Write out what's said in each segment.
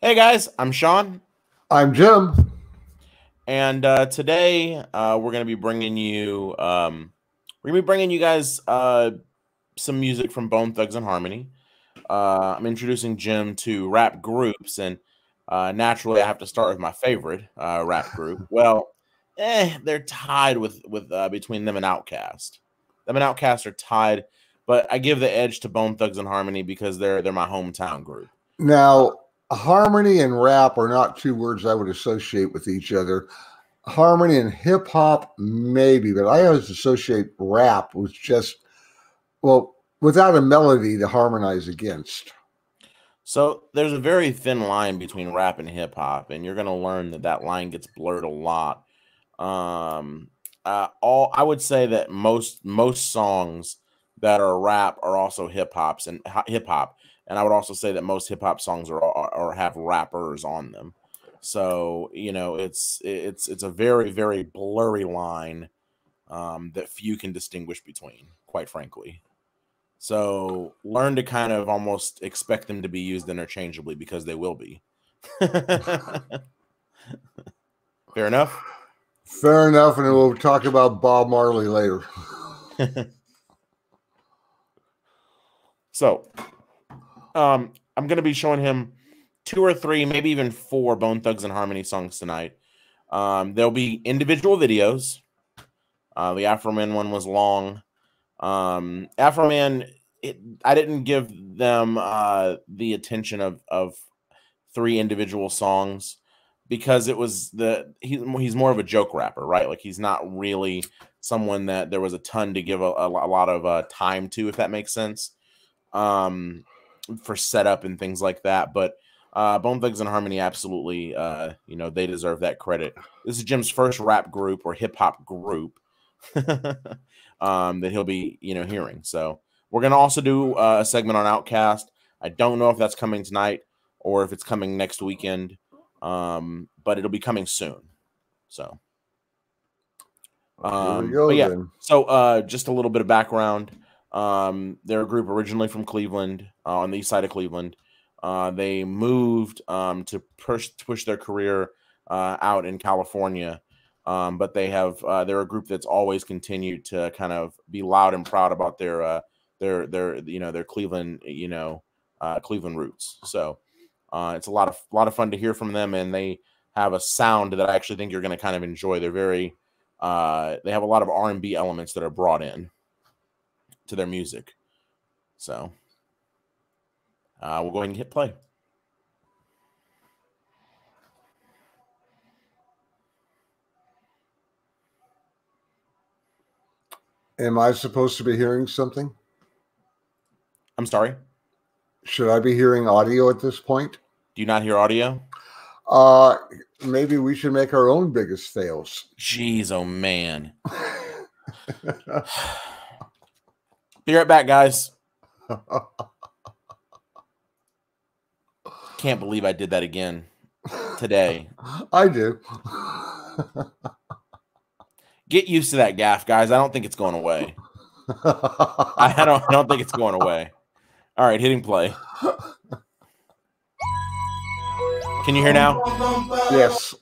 Hey guys, I'm Sean, I'm Jim. and today we're gonna be bringing you guys some music from Bone Thugs and Harmony. I'm introducing Jim to rap groups, and naturally, I have to start with my favorite rap group. Well, they're tied with between them and Outkast. Them and Outkast are tied, but I give the edge to Bone Thugs and Harmony because they're my hometown group. Now, harmony and rap are not two words I would associate with each other. Harmony and hip hop, maybe, but I always associate rap with just, well, without a melody to harmonize against. So there's a very thin line between rap and hip hop, and you're gonna learn that that line gets blurred a lot. Um, all I would say that most songs that are rap are also hip hop, and I would also say that most hip hop songs are have rappers on them. So it's a very blurry line that few can distinguish between, quite frankly. So learn to kind of almost expect them to be used interchangeably because they will be. Fair enough. Fair enough, and we'll talk about Bob Marley later. So, I'm going to be showing him two or three, maybe even four Bone Thugs and Harmony songs tonight. There'll be individual videos. The Afro Man one was long. Afro Man, I didn't give them the attention of three individual songs because it was he's more of a joke rapper, right? Like he's not really someone that there was a ton to give a lot of time to, if that makes sense, um, for setup and things like that. But Bone Thugs and Harmony, absolutely, they deserve that credit. This is Jim's first rap group or hip hop group that he'll be hearing. So we're gonna also do a segment on Outkast. I don't know if that's coming tonight or if it's coming next weekend, but it'll be coming soon. So, Here we but go yeah. then. So just a little bit of background. They're a group originally from Cleveland, on the east side of Cleveland. They moved to push their career out in California. But they're a group that's always continued to kind of be loud and proud about their Cleveland Cleveland roots. So it's a lot of fun to hear from them, and they have a sound that I actually think you're going to kind of enjoy. They have a lot of R&B elements that are brought in to their music. So we'll go ahead and hit play. Am I supposed to be hearing something? I'm sorry. Should I be hearing audio at this point? Do you not hear audio? Uh, Maybe we should make our own biggest fails. Jeez, oh man. Be right back, guys. Can't believe I did that again today. I do. Get used to that gaff, guys. I don't think it's going away. I don't think it's going away. All right, hitting play. Can you hear now? Yes.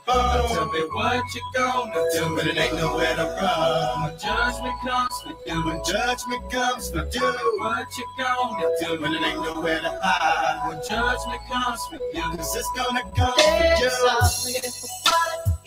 Tell me what you gonna do when it ain't nowhere to run. When judgment comes for you, when judgment comes for you, what you gonna do when it ain't nowhere to hide? When judgment comes for you, 'cause it's gonna come for you.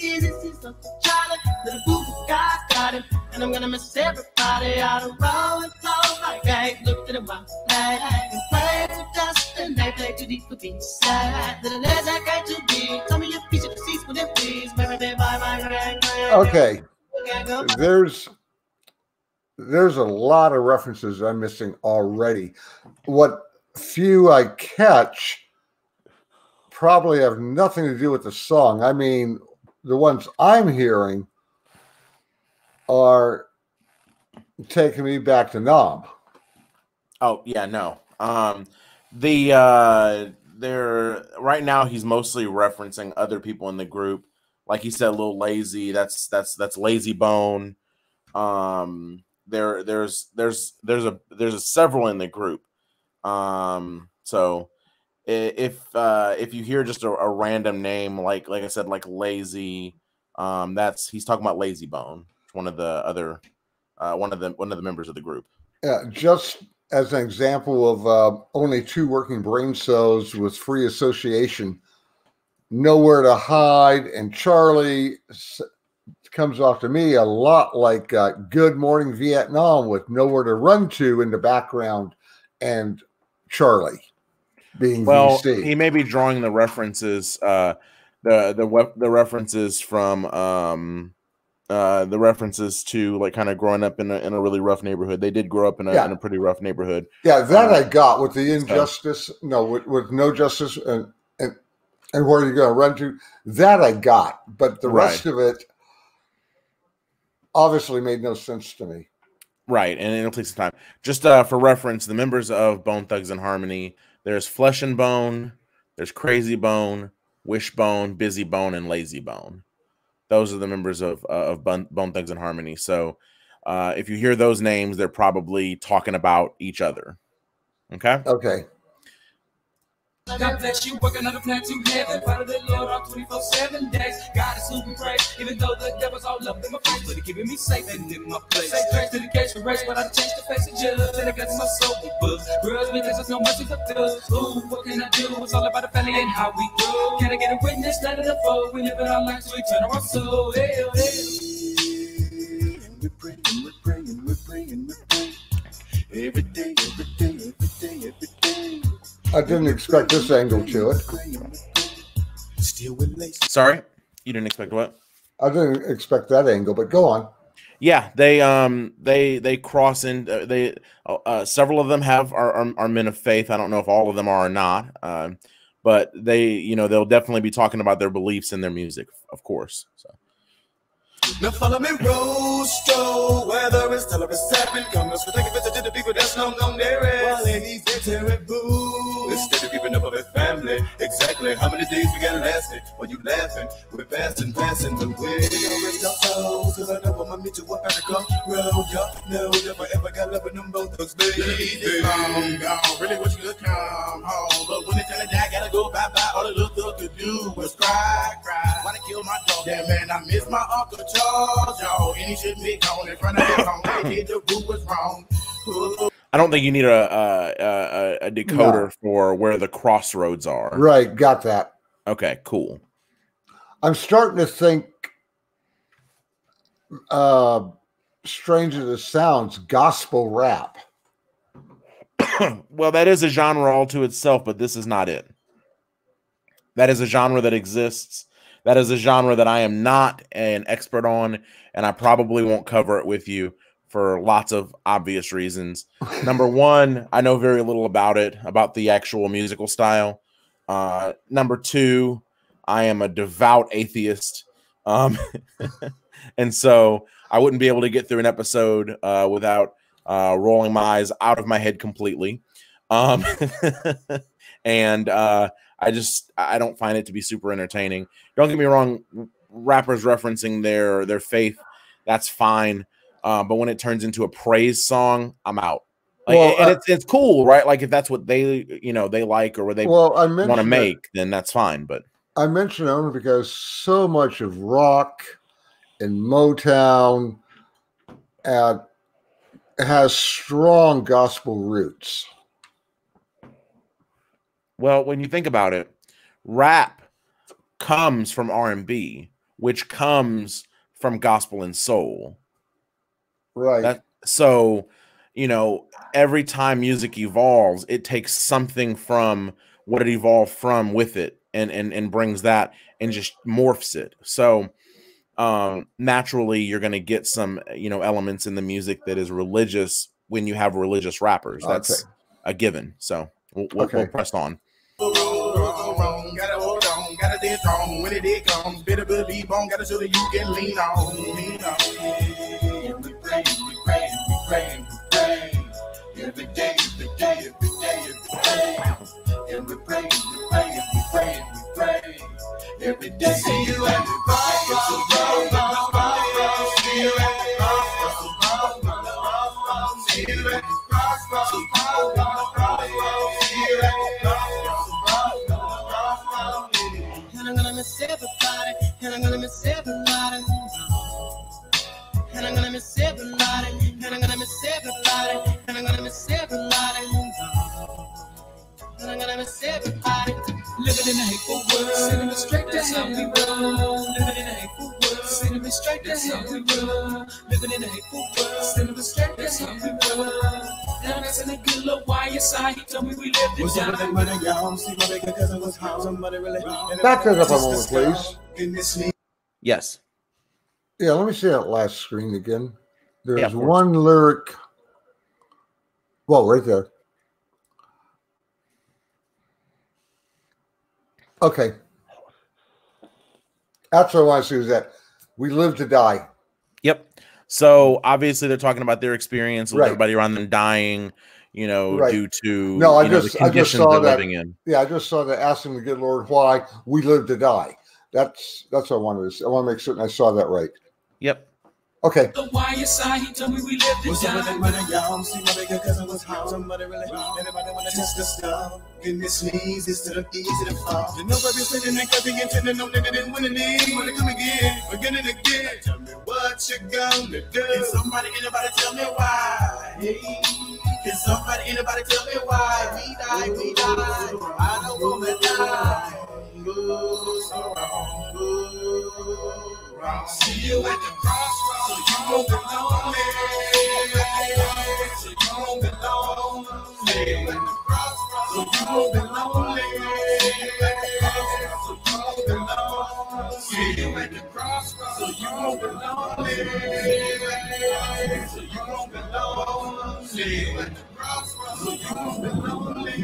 Easy, see something Charlie, little boo got him, and I'm gonna miss everybody out of rolling close like I looked at a while, and play with dust, and they play too deep for beats. Little as I got to be, tell me your piece of the seats with it, please. Okay. There's a lot of references I'm missing already. What few I catch probably have nothing to do with the song. I mean, the ones I'm hearing are taking me back to Knob. Oh yeah, no. They're right now he's mostly referencing other people in the group. Like he said, Lil Lazy. That's Lazy Bone. There's a several in the group. So if you hear just a random name like I said, like Lazy, he's talking about Lazy Bone, one of the other one of the members of the group. Yeah, just as an example of only 2 working brain cells with free association, Nowhere to Hide and Charlie comes off to me a lot like Good Morning Vietnam with Nowhere to Run To in the background and Charlie being VC. He may be drawing the references, the references from the references to like kind of growing up in a really rough neighborhood. They did grow up in a pretty rough neighborhood. Yeah, that I got with the injustice. With no justice and where you're going to run to. That I got, but the rest of it obviously made no sense to me. Right, and it'll take some time. Just for reference, the members of Bone Thugs and Harmony, there's Flesh and Bone, there's Crazy Bone, Wishbone, Busy Bone, and Lazy Bone. Those are the members of Bone Thugs and Harmony. So if you hear those names, they're probably talking about each other. Okay? Okay. God bless you, working on a plan to heaven. Part of the Lord on 24/7 days. God is who we praise, even though the devil's all up in my face, but he keeping me safe and in my place. Say grace to the case for race, but I change the face of judge. And I got my soul with books. Girls, because there's no mercy for thugs. Ooh, what can I do? It's all about the family and how we grow. Can I get a witness? None of the foe. We live in our lives, we turn our soul. Hell, hell. We're praying, we're praying, we're praying, we're praying. Every day, every day, every day, every day. I didn't expect this angle to it. Sorry, you didn't expect what? I didn't expect that angle, but go on. Yeah, they cross in. Several of them are men of faith. I don't know if all of them are or not, but they'll definitely be talking about their beliefs in their music, of course. So. Now follow me, Rosto, whether it's tell or it's seven. Come, let's take a visit to the people that's known there is. While ladies, they're terrible. Instead of keeping up with family, exactly how many days we got lasting? While you laughing, we're passing the way. Rest our souls, cause I know I'ma meet you up at the crossroads. Y'all know never ever got love with them both thugs, baby. Gone, really wish you could come home. But when it's time to die, gotta go bye-bye. All the little thug could do was cry. Wanna kill my dog, yeah, man, I miss my Uncle Charles, y'all. And he shouldn't be gone in front of his home. The rule was wrong. I don't think you need a decoder for where the crossroads are. Right, got that. Okay, cool. I'm starting to think, strange as it sounds, gospel rap. Well, that is a genre all to itself, but this is not it. That is a genre that exists. That is a genre that I am not an expert on, and I probably won't cover it with you for lots of obvious reasons. Number one, I know very little about it, about the actual musical style. Number two, I am a devout atheist. And so I wouldn't be able to get through an episode without rolling my eyes out of my head completely. And I don't find it to be super entertaining. Don't get me wrong, rappers referencing their faith, that's fine. But when it turns into a praise song, I'm out. Like, and it's cool, right? Like if that's what they like or what they want to make, then that's fine. But I mention it only because so much of rock and Motown has strong gospel roots. Well, when you think about it, rap comes from R&B, which comes from gospel and soul. Right. So, every time music evolves, it takes something from what it evolved from with it and brings that and just morphs it. So, naturally, you're going to get some, elements in the music that is religious when you have religious rappers. That's a given. So we'll press on. Gotta hold on, gotta stay strong. When it comes, better believe on. Gotta show that you can lean on. Yeah, we pray, we pray, we pray, we pray. Every day, every day, every day, every day. Yeah, we pray, we pray, we pray, we pray. Every day. See you at the crossroads. See you at the crossroads. See you at the crossroads. See you at the crossroads. miss everybody. And I'm gonna miss everybody. And I'm gonna miss everybody. And I'm gonna miss everybody. And I'm gonna miss everybody. Living in a hateful world, sending me straight to hell. Living in a hateful world, sending me straight to hell. Living in a hateful world, sending me straight to hell. And I'm asking a good little YSI. He told me we lived in town. Back that up a moment, please. Yes. Yeah, let me see that last screen again. There's Yeah, one lyric. Well, right there. Okay. That's what I want to see is that we live to die. Yep. So obviously they're talking about their experience with Right. everybody around them dying, you know, Right. due to No, I the just conditions saw they're that. living in. Yeah, I just saw that asking the good Lord why we live to die. That's what I wanted to say. I want to make certain I saw that right. Yep. Okay. The YSI, he told me we lived in town. See my bigger cousin was home. Somebody really anybody wanna test the stuff. Getting this sneeze, it's to easy to fall. You know I've been sitting there cause he intended on that they didn't win any. Wanna come again and again. Tell me what you gonna do. Can somebody, anybody tell me why? Can somebody, anybody tell me why? We die. I don't wanna die. So wrong. See you at the crossroads, so you won't be lonely. So you won't be lonely. See you at the crossroads, so you won't be lonely. So you won't be lonely. See you at the crossroads, so you won't be lonely. So you won't be lonely. See you at the crossroads, so you won't be lonely.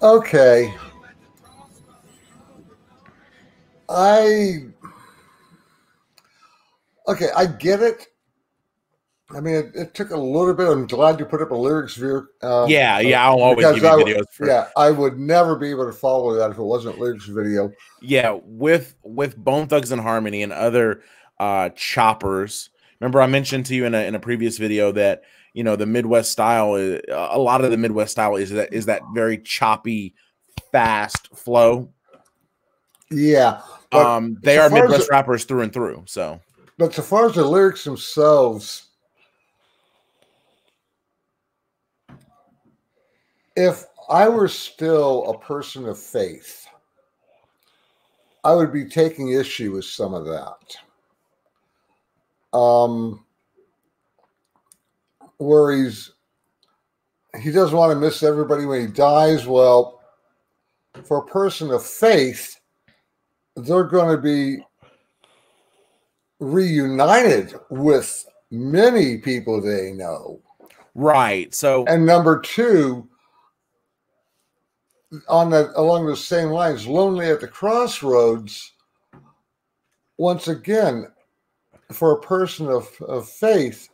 Okay. I get it. I mean, it took a little bit. I'm glad you put up a lyrics video. Yeah, I'll always give you videos. Yeah, I would never be able to follow that if it wasn't lyrics video. Yeah, with Bone Thugs and Harmony and other choppers. Remember, I mentioned to you in a previous video that the Midwest style is a lot of the Midwest style is that very choppy, fast flow. Yeah. They are Midwest rappers through and through. So, but so far as the lyrics themselves, if I were still a person of faith, I would be taking issue with some of that. Where he doesn't want to miss everybody when he dies. Well, for a person of faith, they're going to be reunited with many people they know. Right. So, and number two, along the same lines, Lonely at the Crossroads, once again, for a person of faith,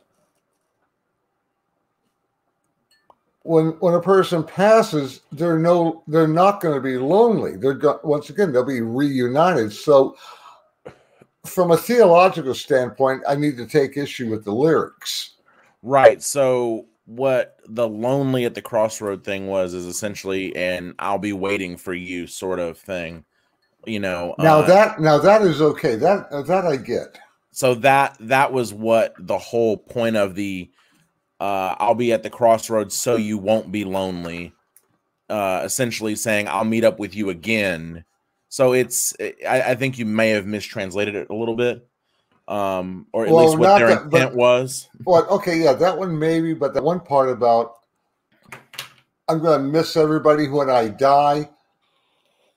when a person passes, they're not going to be lonely. Once again, they'll be reunited. So from a theological standpoint, I need to take issue with the lyrics. Right. So what the Lonely at the Crossroad thing is essentially an I'll be waiting for you sort of thing. Now that is okay. That I get. So that was what the whole point of the I'll be at the crossroads so you won't be lonely. Essentially saying I'll meet up with you again. So I think you may have mistranslated it a little bit. Or at least what their intent was. Well, okay, yeah, that one maybe, but the one part about I'm going to miss everybody when I die.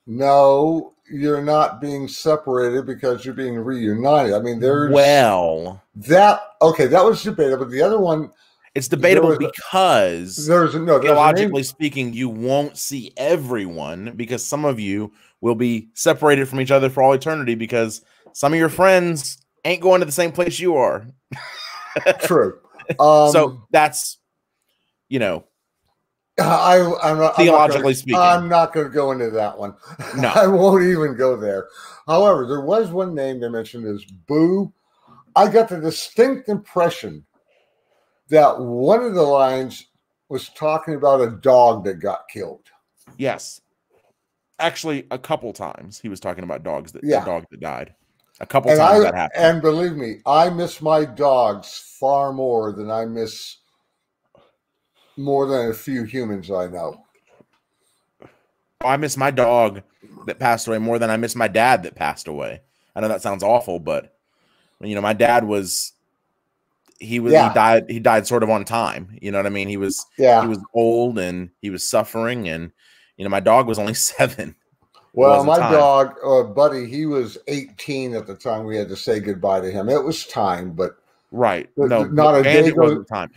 No, you're not being separated because you're being reunited. I mean, that was debatable. The other one, it's debatable because theologically speaking, you won't see everyone because some of you will be separated from each other for all eternity because some of your friends ain't going to the same place you are. True. So that's, theologically speaking. I'm not going to go into that one. No. I won't even go there. However, there was one name they mentioned is Boo. I got the distinct impression that one of the lines was talking about a dog that got killed. Yes. Actually, a couple times he was talking about dogs that Yeah. the dog that died. A couple And times that happened. And believe me, I miss my dogs far more than I miss more than a few humans I know. I miss my dog that passed away more than I miss my dad that passed away. I know that sounds awful, but you know, my dad he died sort of on time. You know what I mean? He was old and he was suffering, and you know, my dog was only 7. Well, my dog, Buddy, he was 18 at the time we had to say goodbye to him. It was time, but right. Not a day it wasn't time.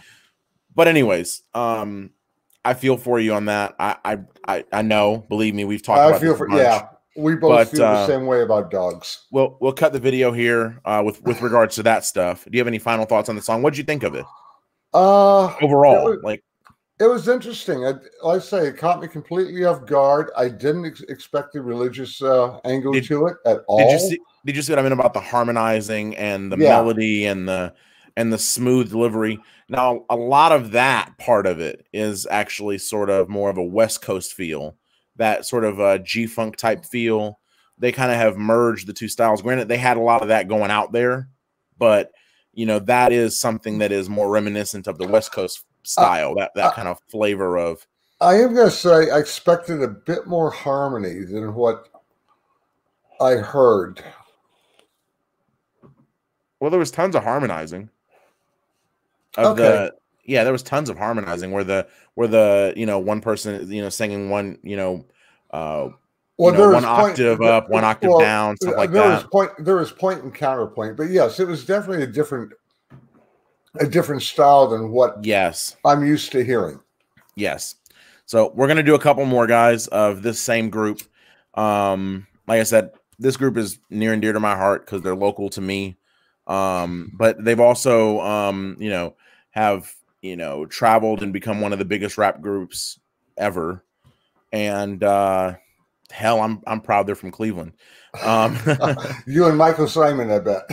But anyways, I feel for you on that. I know, believe me, we've talked about this we both feel the same way about dogs. We'll cut the video here with regards to that stuff. Do you have any final thoughts on the song? What did you think of it? Overall, it was interesting. Like I say, it caught me completely off guard. I didn't expect the religious angle to it at all. Did you see what I mean about the harmonizing and the melody and the smooth delivery? Now, a lot of that part of it is actually sort of more of a West Coast feel, that sort of a G-funk type feel. They kind of have merged the two styles. Granted, they had a lot of that going out there, but you know, that is something that is more reminiscent of the West Coast style, that kind of flavor of. I am going to say I expected a bit more harmony than what I heard. Well, there was tons of harmonizing. There was tons of harmonizing where the you know, one person, you know, singing one, you know, one octave up, one octave down, stuff like that. There was point and counterpoint, but yes, it was definitely a different style than what I'm used to hearing. Yes. So we're gonna do a couple more, guys, of this same group. Like I said, this group is near and dear to my heart because they're local to me. But they've also you know, have, you know, traveled and become one of the biggest rap groups ever. And hell, I'm proud they're from Cleveland. You and Michael Simon, I bet.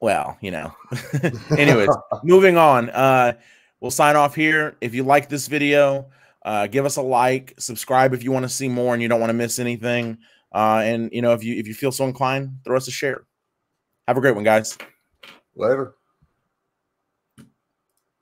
Well, you know. Anyways, moving on. We'll sign off here. If you like this video, give us a like, subscribe if you want to see more and you don't want to miss anything. And you know, if you feel so inclined, throw us a share. Have a great one, guys. Later.